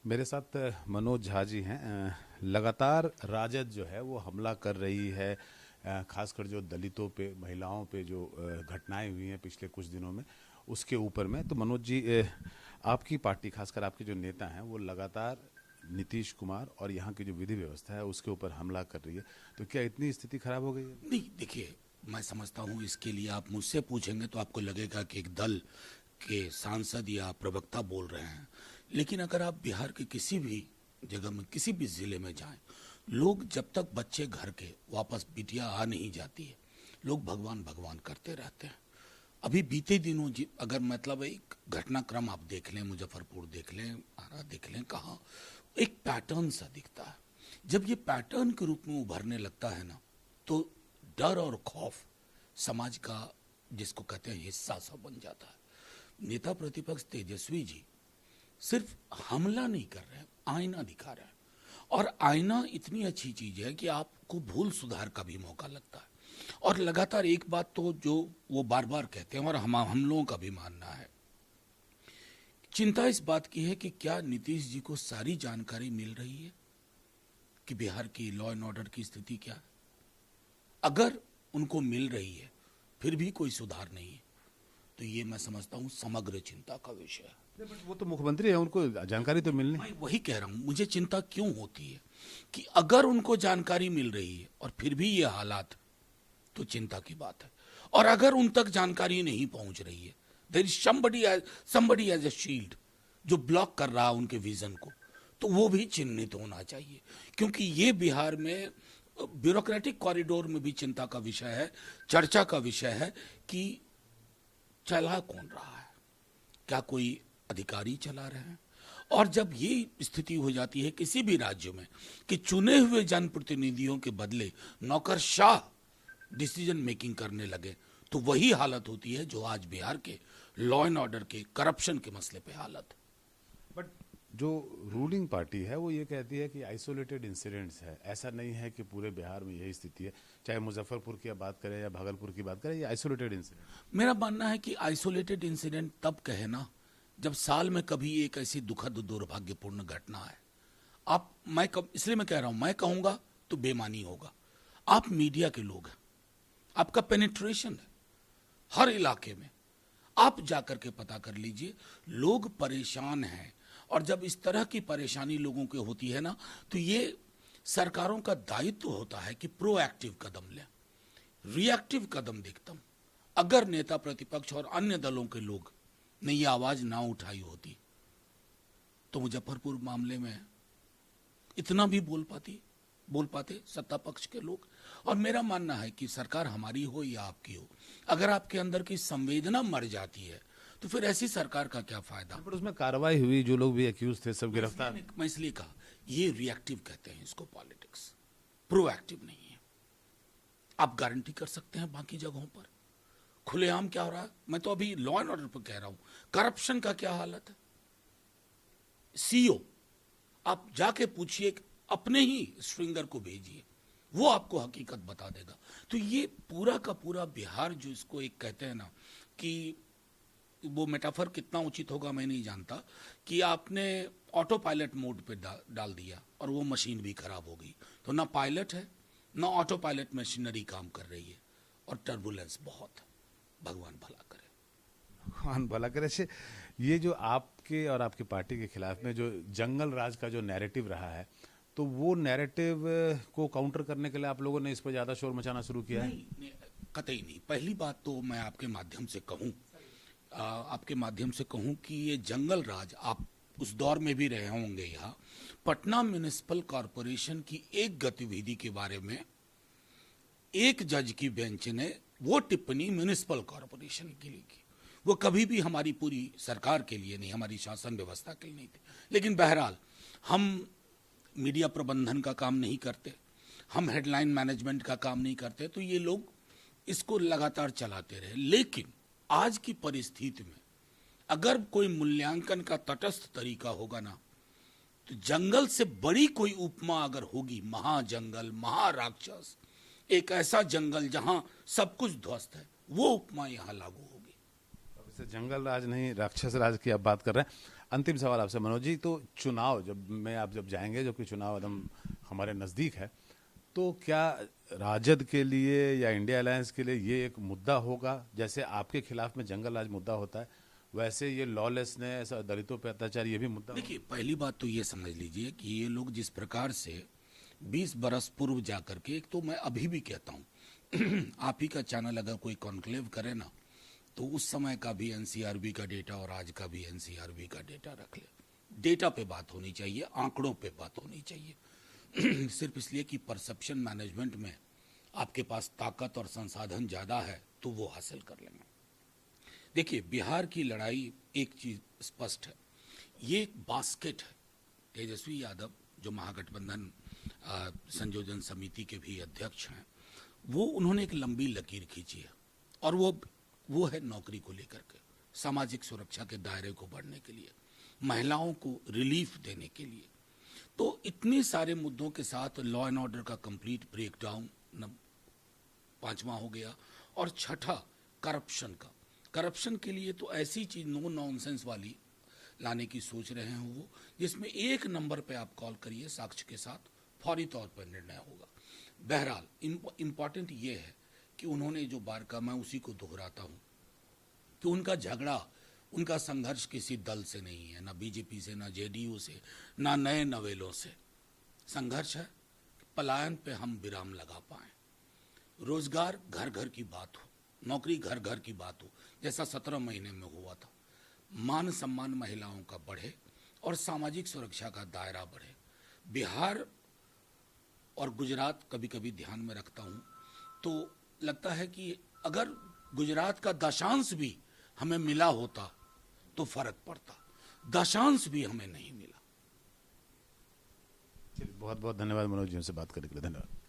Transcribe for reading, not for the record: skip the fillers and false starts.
मेरे साथ मनोज झा जी हैं। लगातार राजद जो है वो हमला कर रही है, खासकर जो दलितों पे, महिलाओं पे जो घटनाएं हुई हैं पिछले कुछ दिनों में, उसके ऊपर में। तो मनोज जी, आपकी पार्टी, खासकर आपके जो नेता हैं, वो लगातार नीतीश कुमार और यहाँ की जो विधि व्यवस्था है उसके ऊपर हमला कर रही है। तो क्या इतनी स्थिति खराब हो गई है? नहीं, देखिए, मैं समझता हूँ इसके लिए आप मुझसे पूछेंगे तो आपको लगेगा कि एक दल के सांसद या प्रवक्ता बोल रहे हैं। लेकिन अगर आप बिहार के किसी भी जगह में, किसी भी जिले में जाएं, लोग जब तक बच्चे घर के वापस बिटिया आ नहीं जाती है, लोग भगवान भगवान करते रहते हैं। अभी बीते दिनों अगर मतलब एक घटनाक्रम आप देख लें, मुजफ्फरपुर देख लें, आरा देख लें, कहाँ एक पैटर्न सा दिखता है। जब ये पैटर्न के रूप में उभरने लगता है ना, तो डर और खौफ समाज का, जिसको कहते हैं, हिस्सा सा बन जाता है। नेता प्रतिपक्ष तेजस्वी जी सिर्फ हमला नहीं कर रहे हैं, आईना दिखा रहे हैं। और आईना इतनी अच्छी चीज है कि आपको भूल सुधार का भी मौका लगता है। और लगातार एक बात तो जो वो बार बार कहते हैं और हम लोगों का भी मानना है, चिंता इस बात की है कि क्या नीतीश जी को सारी जानकारी मिल रही है कि बिहार की लॉ एंड ऑर्डर की स्थिति क्या है। अगर उनको मिल रही है फिर भी कोई सुधार नहीं है, तो ये मैं समझता हूं समग्र चिंता का विषय है। बट वो तो मुख्यमंत्री है, उनको जानकारी तो मिलनी। मैं वही कह रहा हूं, मुझे चिंता क्यों होती है कि अगर उनको जानकारी मिल रही है और फिर भी ये हालात, तो चिंता की बात है। और अगर उन तक जानकारी नहीं पहुंच रही है, there is somebody as a shield जो ब्लॉक कर रहा है उनके विजन को, तो वो भी चिन्हित होना चाहिए। क्योंकि ये बिहार में ब्यूरोक्रेटिक कॉरिडोर में भी चिंता का विषय है, चर्चा का विषय है कि चला कौन रहा है, क्या कोई अधिकारी चला रहे हैं। और जब ये स्थिति हो जाती है किसी भी राज्य में कि चुने हुए जनप्रतिनिधियों के बदले नौकरशाह डिसीजन मेकिंग करने लगे, तो वही हालत होती है जो आज बिहार के लॉ एंड ऑर्डर के, करप्शन के मसले पे हालत। बट जो रूलिंग पार्टी है वो ये कहती है कि आइसोलेटेड इंसिडेंट्स है, ऐसा नहीं है कि पूरे बिहार में यही स्थिति है। चाहे मुजफ्फरपुर की बात करें या भागलपुर की बात करें, ये आइसोलेटेड इंसिडेंट। मेरा मानना है कि आइसोलेटेड इंसिडेंट तब कहे ना जब साल में कभी एक ऐसी दुखद दुर्भाग्यपूर्ण घटना है। इसलिए मैं कह रहा हूं, मैं कहूंगा तो बेमानी होगा। आप मीडिया के लोग हैं, आपका पेनिट्रेशन है हर इलाके में, आप जाकर के पता कर लीजिए। लोग परेशान हैं, और जब इस तरह की परेशानी लोगों के होती है ना, तो ये सरकारों का दायित्व होता है कि प्रोएक्टिव कदम लें, रिएक्टिव कदम देखता। अगर नेता प्रतिपक्ष और अन्य दलों के लोग ने ये आवाज ना उठाई होती, तो मुजफ्फरपुर मामले में इतना भी बोल पाते सत्ता पक्ष के लोग। और मेरा मानना है कि सरकार हमारी हो या आपकी हो, अगर आपके अंदर की संवेदना मर जाती है तो फिर ऐसी सरकार का क्या फायदा। पर उसमें कार्रवाई हुई, जो लोग भी एक्यूज थे सब गिरफ्तार। मैं इसलिए कहा, ये रिएक्टिव कहते हैं इसको पॉलिटिक्स, प्रोएक्टिव नहीं है। आप गारंटी कर सकते हैं बाकी जगहों पर खुलेआम क्या हो रहा है। मैं तो अभी लॉ एंड ऑर्डर पर कह रहा हूं, करप्शन का क्या हालत है। सीओ आप जाके पूछिए, अपने ही स्ट्रिंगर को भेजिए, वो आपको हकीकत बता देगा। तो ये पूरा का पूरा बिहार, जो इसको एक कहते हैं ना, कि वो मेटाफर कितना उचित होगा मैं नहीं जानता, कि आपने ऑटो पायलट मोड पे डाल दिया और वो मशीन भी खराब हो गई, तो ना पायलट है ना ऑटो पायलट मशीनरी काम कर रही है, और टर्बुलेंस बहुत है। भगवान भला करे, भगवान भला करे से। ये जो आपके और आपकी पार्टी के खिलाफ में जो जंगल राज का जो नैरेटिव रहा है, तो वो नैरेटिव को काउंटर करने के लिए आप लोगों ने इस पर ज्यादा शोर मचाना शुरू किया है? नहीं, कतई नहीं। पहली बात तो मैं आपके माध्यम से कहूं, कि ये जंगल राज, आप उस दौर में भी रहे होंगे, यहाँ पटना म्युनिसिपल कॉरपोरेशन की एक गतिविधि के बारे में एक जज की बेंच ने वो टिप्पणी म्युनिसिपल कॉरपोरेशन के लिए की। वो कभी भी हमारी पूरी सरकार के लिए नहीं, हमारी शासन व्यवस्था के लिए नहीं थी। लेकिन बहरहाल, हम मीडिया प्रबंधन का काम नहीं करते, हम हेडलाइन मैनेजमेंट का काम नहीं करते, तो ये लोग इसको लगातार चलाते रहे। लेकिन आज की परिस्थिति में अगर कोई मूल्यांकन का तटस्थ तरीका होगा ना, तो जंगल से बड़ी कोई उपमा अगर होगी, महाजंगल, महाराक्षस, एक ऐसा जंगल जहां सब कुछ ध्वस्त है, वो उपमा यहां लागू होगी। जंगल राज नहीं, राक्षस राज की आप बात कर रहे हैं। अंतिम सवाल आपसे मनोज जी, तो चुनाव जब जाएंगे, जबकि चुनाव एकदम हमारे नज़दीक है, तो क्या राजद के लिए या इंडिया अलायंस के लिए ये एक मुद्दा होगा? जैसे आपके खिलाफ में जंगल राज मुद्दा होता है, वैसे ये लॉलेसनेस, दलितों पे अत्याचार, ये भी मुद्दा होगा? देखिए, पहली बात तो ये समझ लीजिए कि ये लोग जिस प्रकार से 20 बरस पूर्व जा करके, एक तो मैं अभी भी कहता हूँ आप ही का चैनल अगर कोई कॉन्क्लेव करे ना, तो उस समय का भी एनसीआरबी का डेटा और आज का भी एनसीआरबी का डेटा रख ले। डेटा पे बात होनी चाहिए, आंकड़ों पे बात होनी चाहिए। सिर्फ इसलिए कि परसेप्शन मैनेजमेंट में आपके पास ताकत और संसाधन ज़्यादा है तो वो हासिल कर लेंगे। देखिए, बिहार की लड़ाई, एक चीज़ स्पष्ट है, ये एक बास्केट है। तेजस्वी यादव जो महागठबंधन संयोजन समिति के भी अध्यक्ष हैं, वो उन्होंने एक लंबी लकीर खींची है, और वो है नौकरी को लेकर के, सामाजिक सुरक्षा के दायरे को बढ़ने के लिए, महिलाओं को रिलीफ देने के लिए। तो इतने सारे मुद्दों के साथ लॉ एंड ऑर्डर का कंप्लीट ब्रेकडाउन 5वां हो गया, और छठा करप्शन का। करप्शन के लिए तो ऐसी चीज नो नॉनसेंस वाली लाने की सोच रहे हैं वो, जिसमें एक नंबर पे आप कॉल करिए साक्ष्य के साथ, फौरी तौर पर निर्णय होगा। बहरहाल इम्पॉर्टेंट ये है कि उन्होंने जो बार का, मैं उसी को दोहराता हूं कि उनका झगड़ा, उनका संघर्ष किसी दल से नहीं है, ना बीजेपी से, ना जेडीयू से, ना नए नवेलों से। संघर्ष है पलायन पे हम विराम लगा पाए, रोजगार घर घर की बात हो, नौकरी घर घर की बात हो, जैसा 17 महीने में हुआ था, मान सम्मान महिलाओं का बढ़े और सामाजिक सुरक्षा का दायरा बढ़े। बिहार और गुजरात कभी कभी ध्यान में रखता हूं तो लगता है कि अगर गुजरात का दशांश भी हमें मिला होता तो फर्क पड़ता, दशांश भी हमें नहीं मिला। चलिए, बहुत बहुत धन्यवाद मनोज जी, हमसे बात करने के लिए। धन्यवाद।